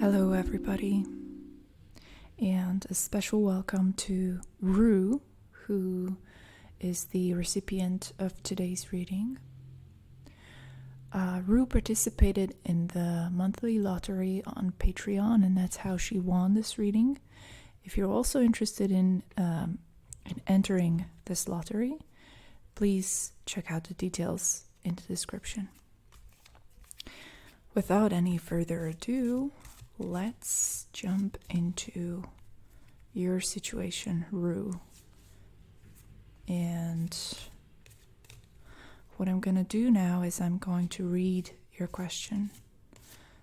Hello, everybody, and a special welcome to Rue, who is the recipient of today's reading. Rue participated in the monthly lottery on Patreon, and that's how she won this reading. If you're also interested in entering this lottery, please check out the details in the description. Without any further ado, let's jump into your situation, Rue. And what I'm going to do now is I'm going to read your question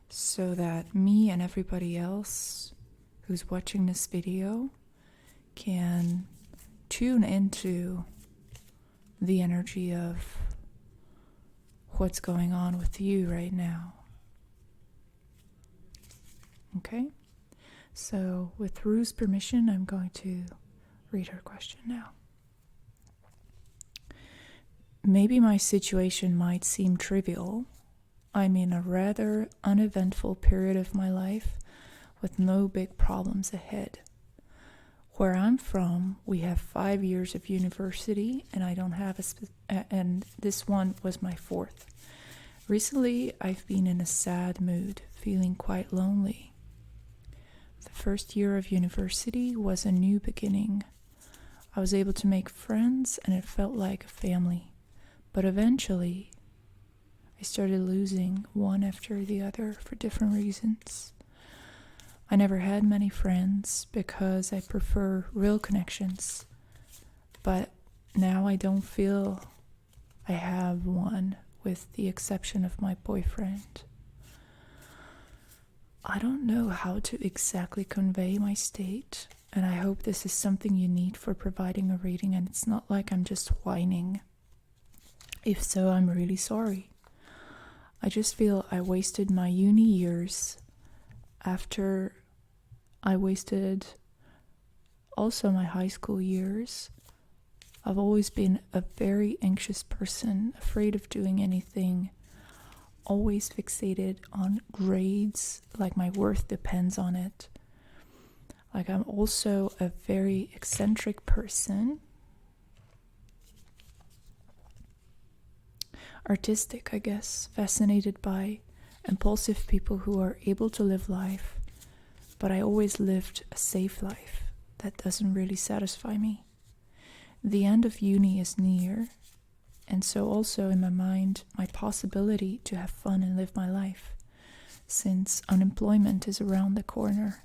so that me and everybody else who's watching this video can tune into the energy of what's going on with you right now. Okay, so with Rue's permission, I'm going to read her question now. Maybe my situation might seem trivial. I'm in a rather uneventful period of my life with no big problems ahead. Where I'm from, we have 5 years of university, and I don't have and this one was my 4th. Recently, I've been in a sad mood, feeling quite lonely. The first year of university was a new beginning. I was able to make friends and it felt like a family. But eventually, I started losing one after the other for different reasons. I never had many friends because I prefer real connections. But now I don't feel I have one, with the exception of my boyfriend. I don't know how to exactly convey my state, and I hope this is something you need for providing a reading and it's not like I'm just whining. If so, I'm really sorry. I just feel I wasted my uni years after I wasted also my high school years. I've always been a very anxious person, afraid of doing anything, always fixated on grades, like my worth depends on it. Like I'm also a very eccentric person. Artistic, I guess, fascinated by impulsive people who are able to live life, but I always lived a safe life that doesn't really satisfy me. The end of uni is near, and so also in my mind, my possibility to have fun and live my life, since unemployment is around the corner.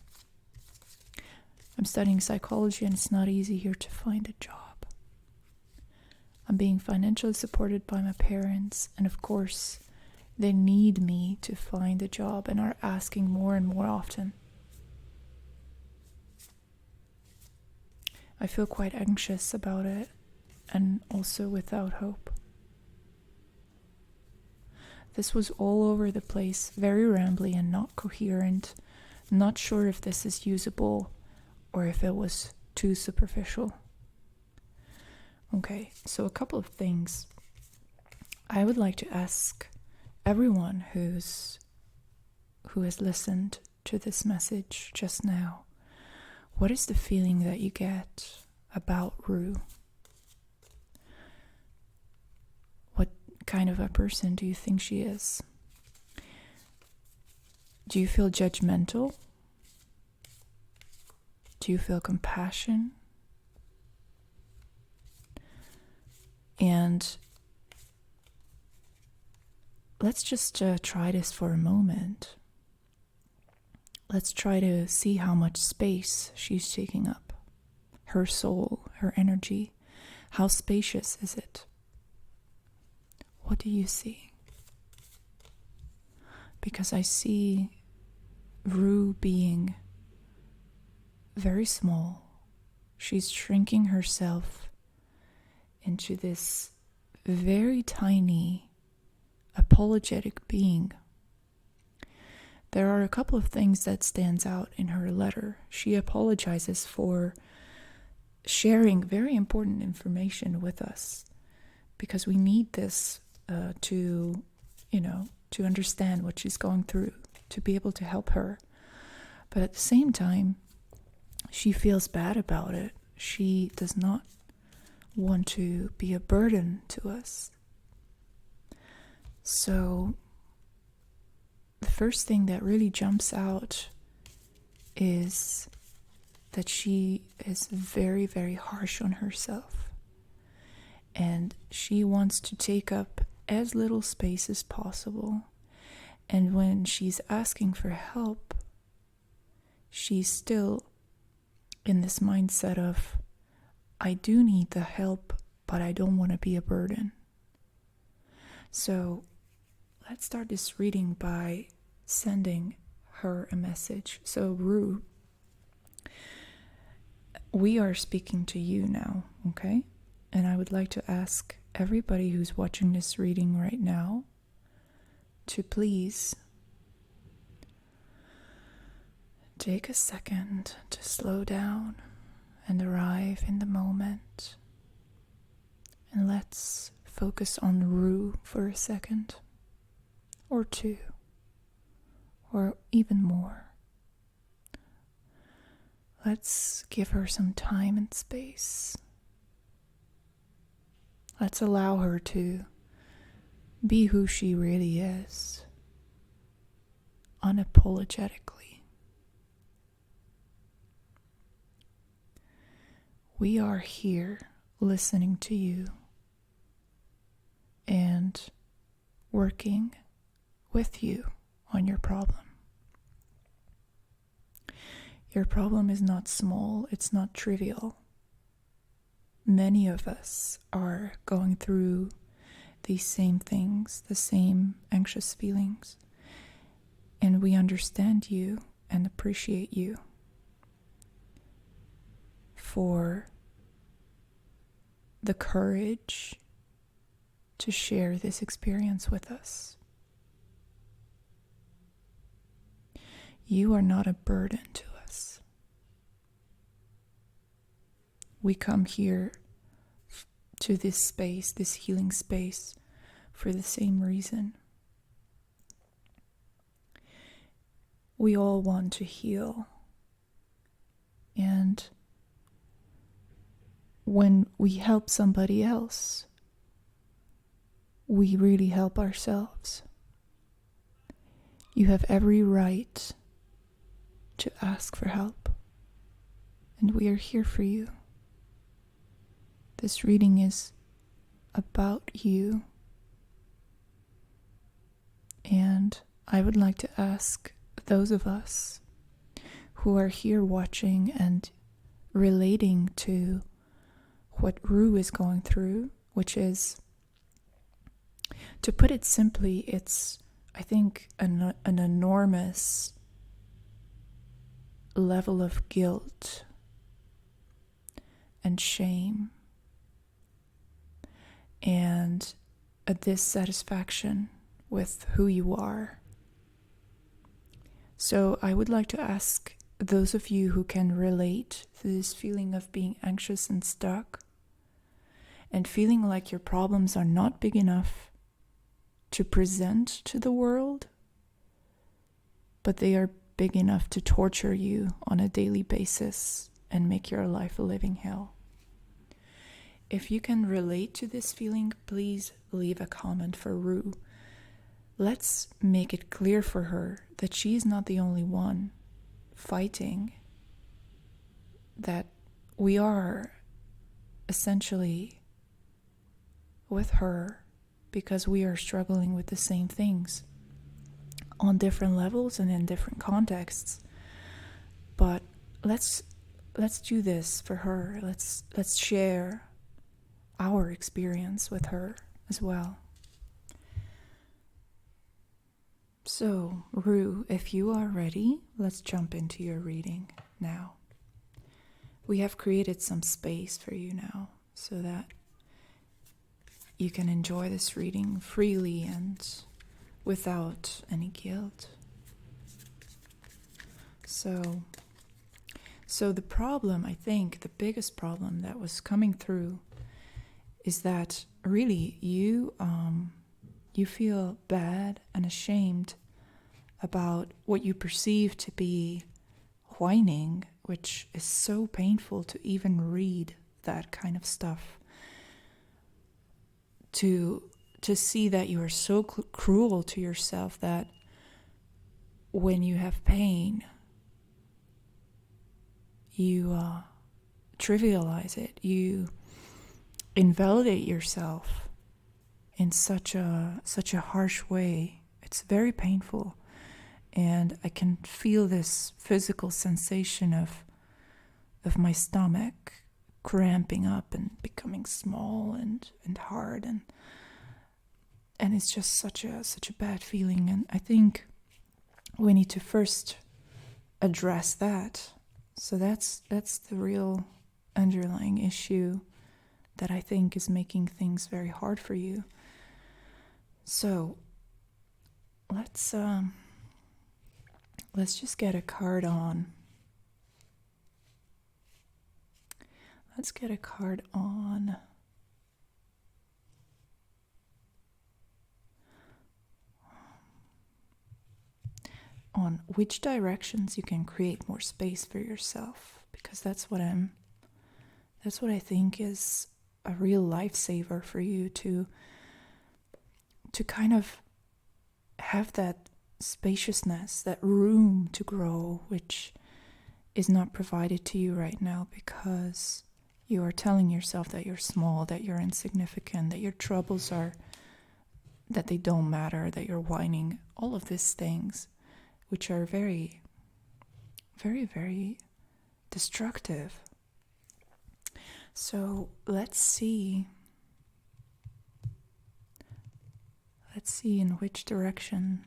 I'm studying psychology and it's not easy here to find a job. I'm being financially supported by my parents, and of course, they need me to find a job and are asking more and more often. I feel quite anxious about it and also without hope. This was all over the place, very rambly and not coherent. Not sure if this is usable or if it was too superficial. Okay, so a couple of things. I would like to ask everyone who has listened to this message just now, what is the feeling that you get about Rue? What kind of a person do you think she is? Do you feel judgmental? Do you feel compassion? And let's just try this for a moment. Let's try to see how much space she's taking up. Her soul, her energy. How spacious is it? What do you see? Because I see Rue being very small. She's shrinking herself into this very tiny, apologetic being. There are a couple of things that stands out in her letter. She apologizes for sharing very important information with us because we need this to understand what she's going through, to be able to help her. But at the same time, she feels bad about it. She does not want to be a burden to us. So the first thing that really jumps out is that she is very, very harsh on herself. And she wants to take up as little space as possible. And when she's asking for help, she's still in this mindset of, I do need the help, but I don't want to be a burden. So let's start this reading by sending her a message. So Rue, we are speaking to you now, okay? And I would like to ask everybody who's watching this reading right now to please take a second to slow down and arrive in the moment. And let's focus on Rue for a second, or two, or even more. Let's give her some time and space. Let's allow her to be who she really is, unapologetically. We are here listening to you and working with you on your problem. Your problem is not small, it's not trivial. Many of us are going through these same things, the same anxious feelings, and we understand you and appreciate you for the courage to share this experience with us. You are not a burden to us. We come here to this space, this healing space, for the same reason. We all want to heal. And when we help somebody else, we really help ourselves. You have every right to ask for help, and we are here for you. This reading is about you, and I would like to ask those of us who are here watching and relating to what Rue is going through, which is, to put it simply, it's, I think, an enormous level of guilt and shame and a dissatisfaction with who you are. So I would like to ask those of you who can relate to this feeling of being anxious and stuck and feeling like your problems are not big enough to present to the world, but they are big enough to torture you on a daily basis and make your life a living hell. If you can relate to this feeling, please leave a comment for Rue. Let's make it clear for her that she's not the only one fighting, that we are essentially with her because we are struggling with the same things on different levels and in different contexts. But let's do this for her. Let's share our experience with her as well. So, Rue, if you are ready, let's jump into your reading now. We have created some space for you now so that you can enjoy this reading freely and without any guilt. So the problem, I think, the biggest problem that was coming through is that really you feel bad and ashamed about what you perceive to be whining, which is so painful to even read that kind of stuff. To see that you are so cruel to yourself that when you have pain, you trivialize it, you invalidate yourself in such a harsh way. It's very painful, and I can feel this physical sensation of my stomach cramping up and becoming small and hard, and it's just such a bad feeling. And I think we need to first address that. So that's the real underlying issue that I think is making things very hard for you. So let's just get a card on. Let's get a card on which directions you can create more space for yourself, because that's what I think is a real lifesaver for you, to kind of have that spaciousness, that room to grow, which is not provided to you right now because you are telling yourself that you're small, that you're insignificant, that your troubles that they don't matter, that you're whining, all of these things, which are very, very, very destructive. So let's see in which direction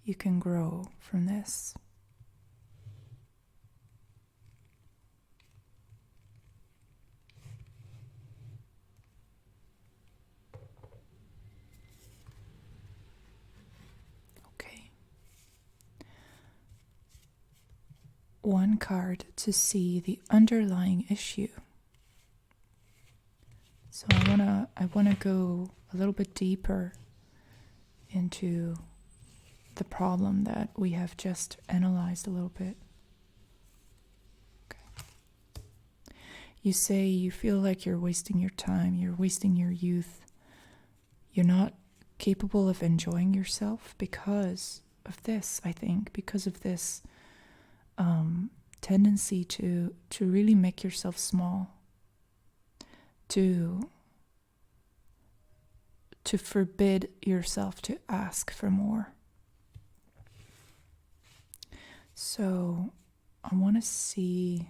you can grow from this. Okay. One card to see the underlying issue. So I wanna go a little bit deeper into the problem that we have just analyzed a little bit. Okay. You say you feel like you're wasting your time, you're wasting your youth. You're not capable of enjoying yourself because of this, I think, because of this tendency to really make yourself small, to forbid yourself to ask for more. So I want to see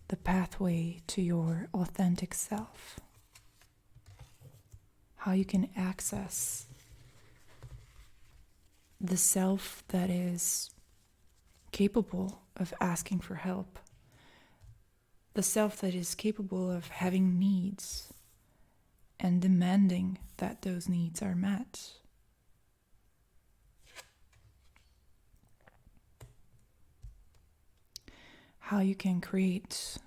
the pathway to your authentic self, how you can access the self that is capable of asking for help, the self that is capable of having needs and demanding that those needs are met. How you can create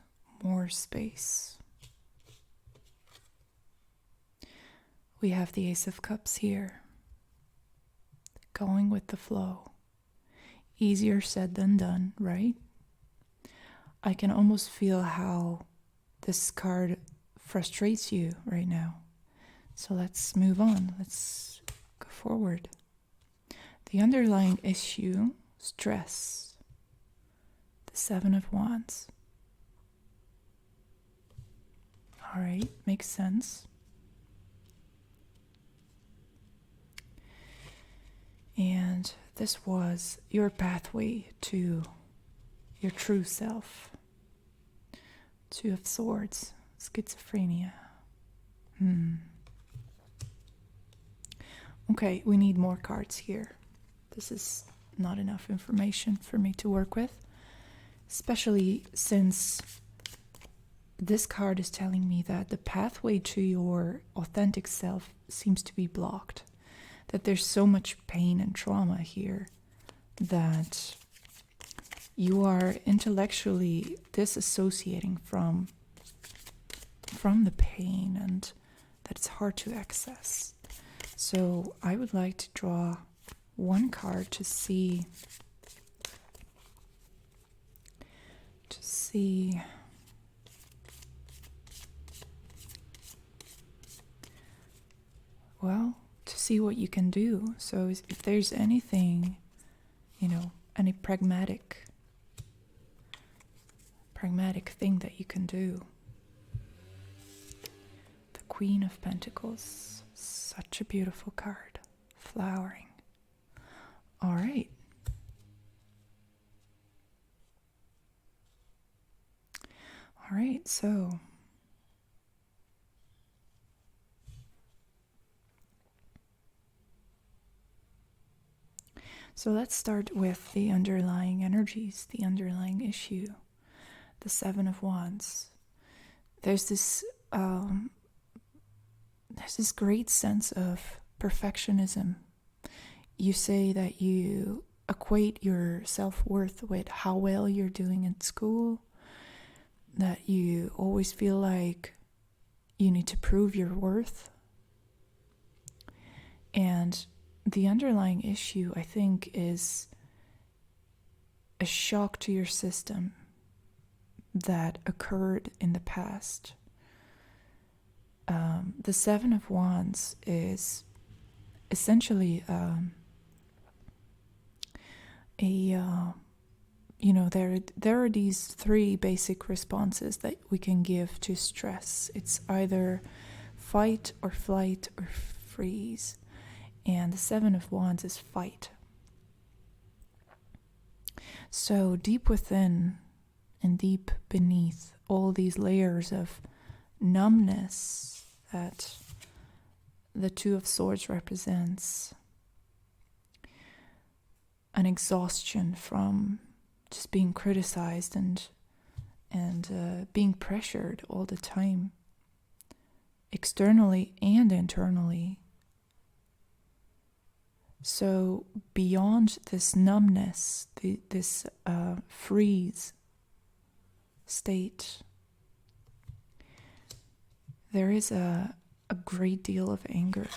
more space. We have the Ace of Cups here, going with the flow. Easier said than done, right? I can almost feel how this card frustrates you right now. So let's move on. Let's go forward. The underlying issue, stress. The Seven of Wands. All right, makes sense. And this was your pathway to your true self. Two of Swords, schizophrenia. Okay, we need more cards here. This is not enough information for me to work with, especially since this card is telling me that the pathway to your authentic self seems to be blocked, that there's so much pain and trauma here that you are intellectually disassociating from the pain, and that it's hard to access. So I would like to draw one card to see see. Well, to see what you can do. So if there's anything, any pragmatic thing that you can do. The Queen of Pentacles. Such a beautiful card. Flowering. All right. All right, so let's start with the underlying energies, the underlying issue, the Seven of Wands. There's this great sense of perfectionism. You say that you equate your self-worth with how well you're doing in school, that you always feel like you need to prove your worth. And the underlying issue, I think, is a shock to your system that occurred in the past. The Seven of Wands is essentially there are these three basic responses that we can give to stress. It's either fight or flight or freeze. And the Seven of Wands is fight. So deep within and deep beneath all these layers of numbness that the Two of Swords represents, an exhaustion from just being criticized and being pressured all the time, externally and internally. So beyond this numbness, this freeze state, there is a great deal of anger.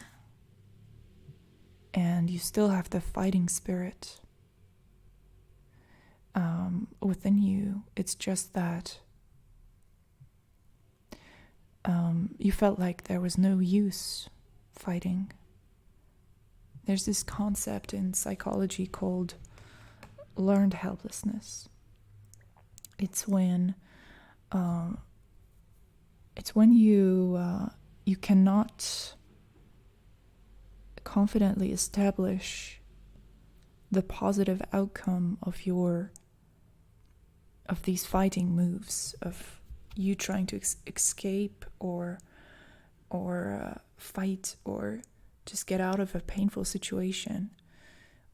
And you still have the fighting spirit within you. It's just that you felt like there was no use fighting. There's this concept in psychology called learned helplessness. It's when you cannot confidently establish the positive outcome of these fighting moves, of you trying to escape or fight or just get out of a painful situation.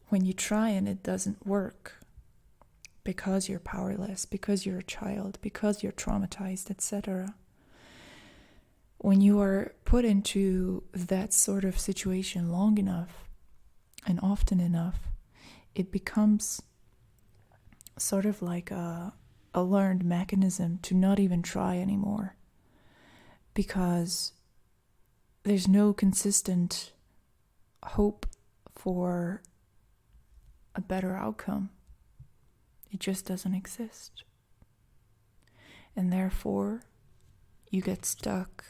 When you try and it doesn't work because you're powerless, because you're a child, because you're traumatized, etc. When you are put into that sort of situation long enough and often enough, it becomes sort of like a learned mechanism to not even try anymore, because there's no consistent hope for a better outcome. It just doesn't exist. And therefore, you get stuck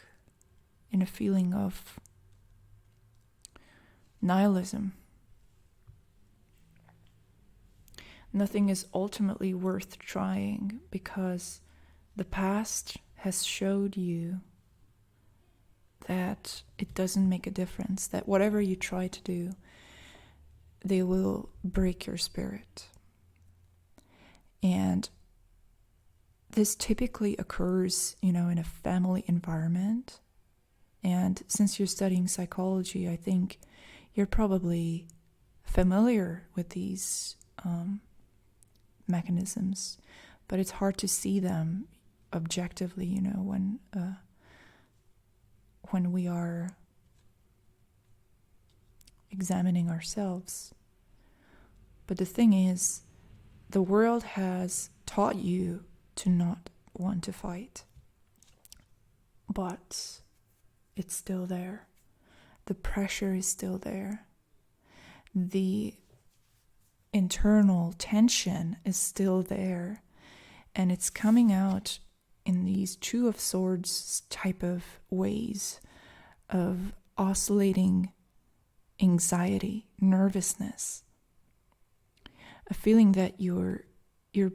in a feeling of nihilism. Nothing is ultimately worth trying because the past has showed you that it doesn't make a difference, that whatever you try to do, they will break your spirit. And this typically occurs, in a family environment. And since you're studying psychology, I think you're probably familiar with these mechanisms, but it's hard to see them objectively, when we are examining ourselves. But the thing is, the world has taught you to not want to fight, but it's still there. The pressure is still there. The internal tension is still there. And it's coming out in these Two of Swords type of ways of oscillating anxiety, nervousness, a feeling that you're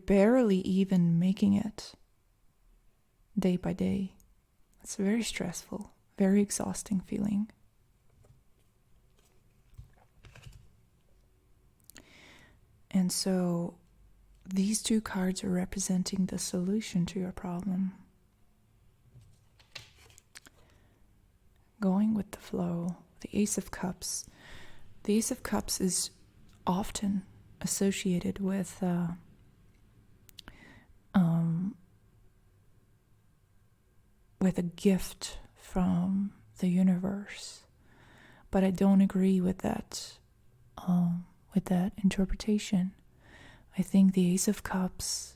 barely even making it day by day. It's very stressful, very exhausting feeling. And so these two cards are representing the solution to your problem. Going with the flow, the Ace of Cups. The Ace of Cups is often associated with a gift from the universe, but I don't agree with that interpretation. I think the Ace of Cups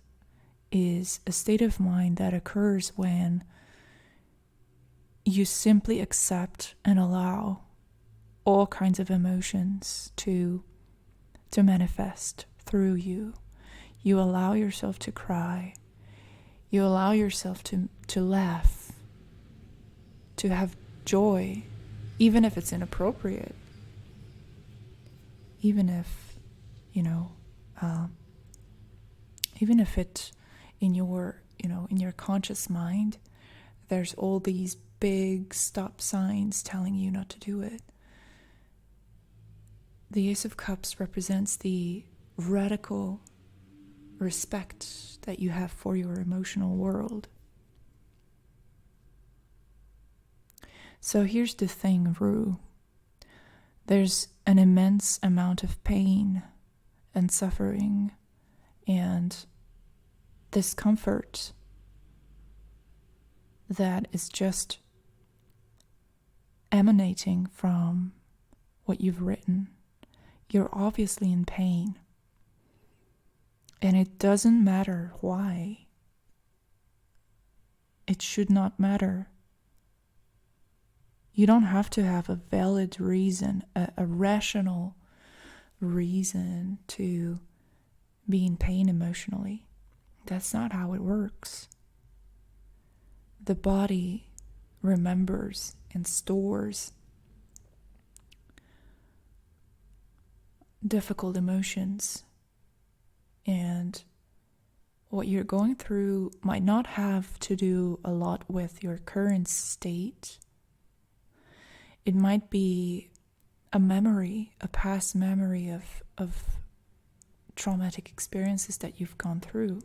is a state of mind that occurs when you simply accept and allow all kinds of emotions to manifest through you. You allow yourself to cry. You allow yourself to laugh, to have joy, even if it's inappropriate. Even if, even if it in your conscious mind, there's all these big stop signs telling you not to do it. The Ace of Cups represents the radical respect that you have for your emotional world. So here's the thing, Rue. There's an immense amount of pain and suffering and discomfort that is just emanating from what you've written. You're obviously in pain. And it doesn't matter why. It should not matter. You don't have to have a valid reason, a rational reason to be in pain emotionally. That's not how it works. The body remembers and stores difficult emotions, and what you're going through might not have to do a lot with your current state. It might be a memory, a past memory of traumatic experiences that you've gone through.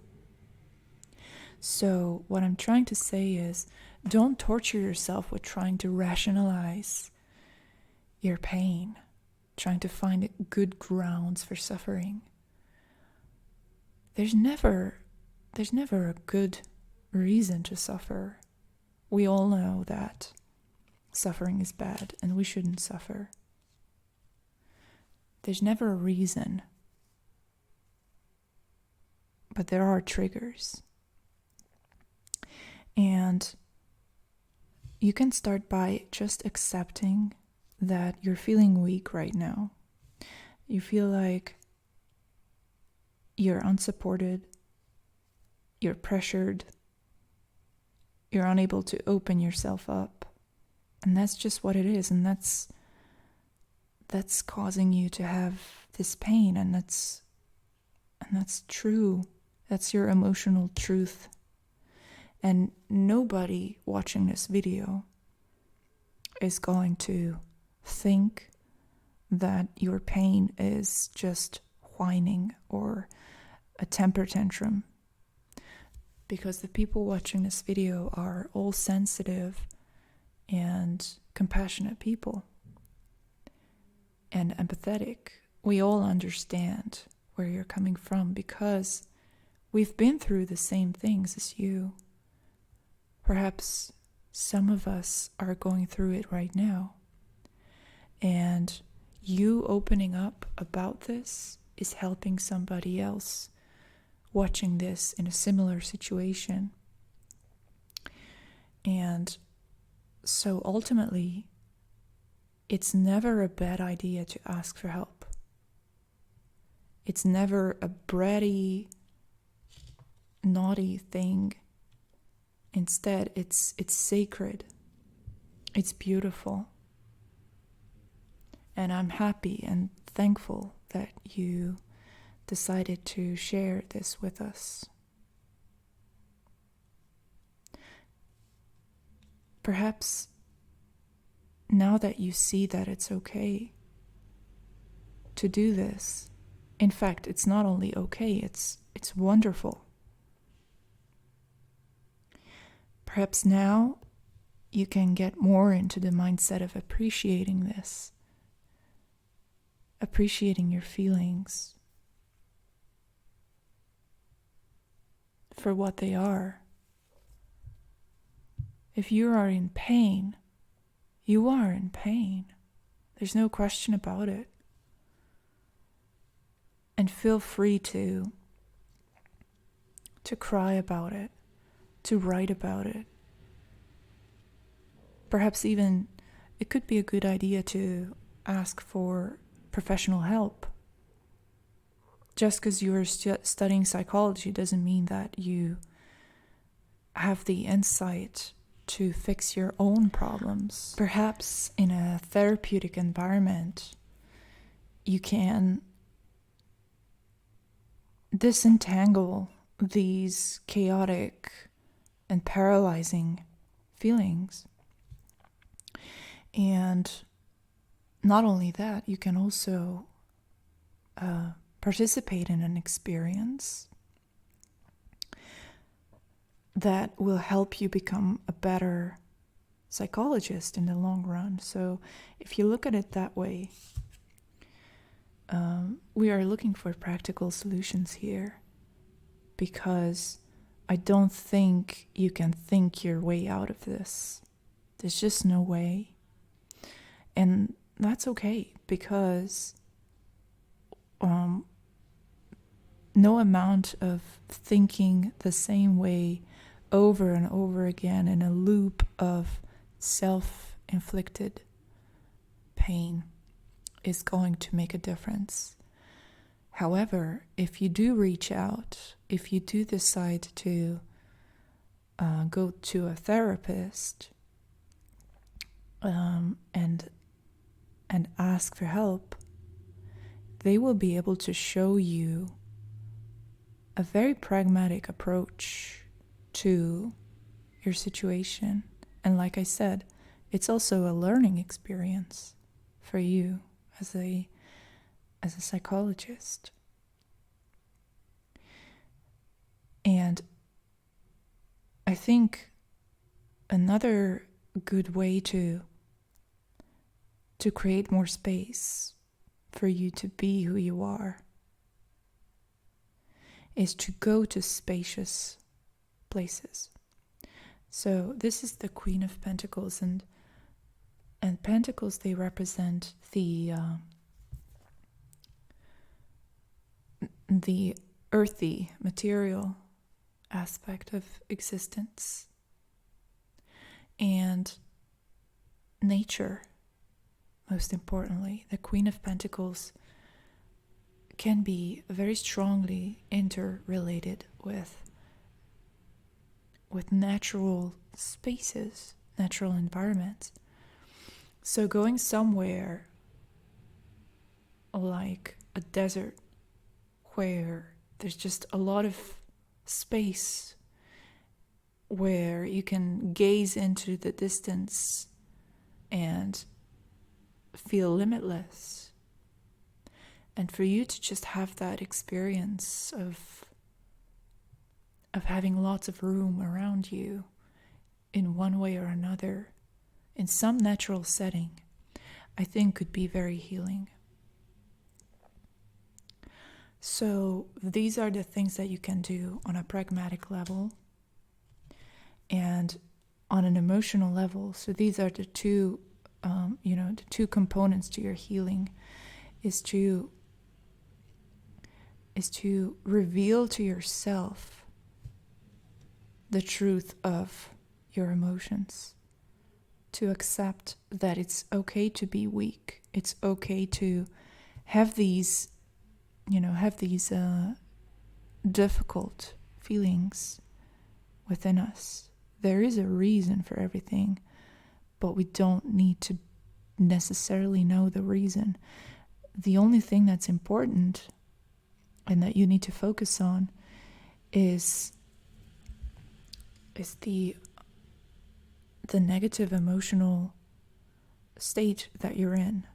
So what I'm trying to say is, don't torture yourself with trying to rationalize your pain, trying to find good grounds for suffering. There's never a good reason to suffer. We all know that suffering is bad and we shouldn't suffer. There's never a reason. But there are triggers. And you can start by just accepting that you're feeling weak right now. You feel like you're unsupported, you're pressured, you're unable to open yourself up. And that's just what it is, and that's causing you to have this pain, and that's true. That's your emotional truth. And nobody watching this video is going to think that your pain is just whining or a temper tantrum, because the people watching this video are all sensitive and compassionate people and empathetic. We all understand where you're coming from because we've been through the same things as you. Perhaps some of us are going through it right now. And you opening up about this is helping somebody else watching this in a similar situation. And so ultimately, it's never a bad idea to ask for help. It's never a bratty, naughty thing. Instead, it's sacred. It's beautiful. And I'm happy and thankful that you decided to share this with us. Perhaps now that you see that it's okay to do this, in fact, it's not only okay, it's wonderful. Perhaps now you can get more into the mindset of appreciating this, appreciating your feelings for what they are. If you are in pain, you are in pain. There's no question about it. And feel free to cry about it, to write about it. Perhaps even it could be a good idea to ask for professional help. Just because you're studying psychology doesn't mean that you have the insight to fix your own problems. Perhaps in a therapeutic environment, you can disentangle these chaotic and paralyzing feelings. And not only that, you can also participate in an experience that will help you become a better psychologist in the long run. So if you look at it that way, we are looking for practical solutions here, because I don't think you can think your way out of this. There's just no way. And that's okay, because no amount of thinking the same way over and over again in a loop of self-inflicted pain is going to make a difference. However, if you do reach out, if you do decide to go to a therapist and ask for help, they will be able to show you a very pragmatic approach to your situation. And like I said, it's also a learning experience for you as a psychologist. And I think another good way to create more space for you to be who you are is to go to spacious places. So this is the Queen of Pentacles, and Pentacles, they represent the earthy, material aspect of existence, and nature, most importantly. The Queen of Pentacles can be very strongly interrelated with natural spaces, natural environments. So going somewhere like a desert where there's just a lot of space, where you can gaze into the distance and feel limitless, and for you to just have that experience of having lots of room around you in one way or another, in some natural setting, I think could be very healing. So these are the things that you can do on a pragmatic level and on an emotional level. So these are the two, the two components to your healing, is to reveal to yourself the truth of your emotions, to accept that it's okay to be weak. It's okay to have these difficult feelings within us. There is a reason for everything, but we don't need to necessarily know the reason. The only thing that's important and that you need to focus on is the negative emotional state that you're in,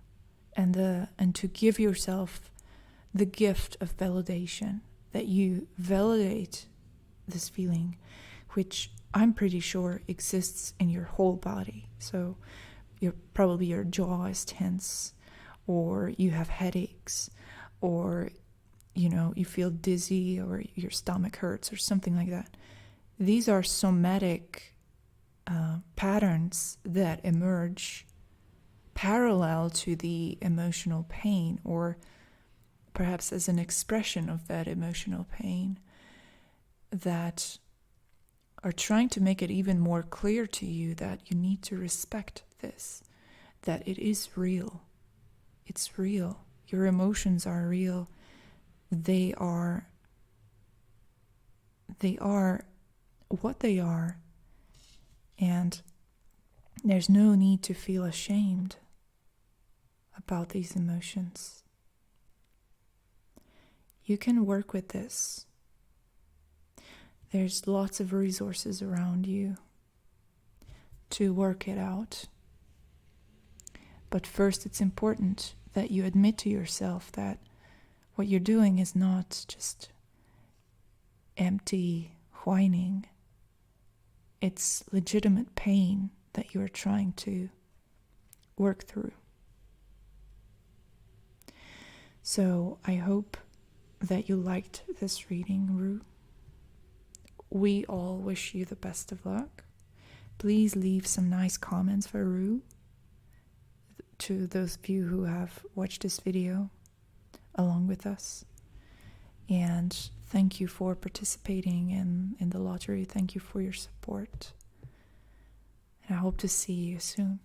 and to give yourself the gift of validation, that you validate this feeling, which I'm pretty sure exists in your whole body. So probably your jaw is tense, or you have headaches, or you feel dizzy, or your stomach hurts, or something like that. These are somatic patterns that emerge parallel to the emotional pain, or perhaps as an expression of that emotional pain, that are trying to make it even more clear to you that you need to respect this, that it is real. It's real. Your emotions are real. They are what they are, and there's no need to feel ashamed about these emotions. You can work with this. There's lots of resources around you to work it out. But first, it's important that you admit to yourself that what you're doing is not just empty whining. It's legitimate pain that you're trying to work through. So I hope that you liked this reading, Rue. We all wish you the best of luck. Please leave some nice comments for Rue, to those of you who have watched this video along with us. And thank you for participating in the lottery. Thank you for your support. And I hope to see you soon.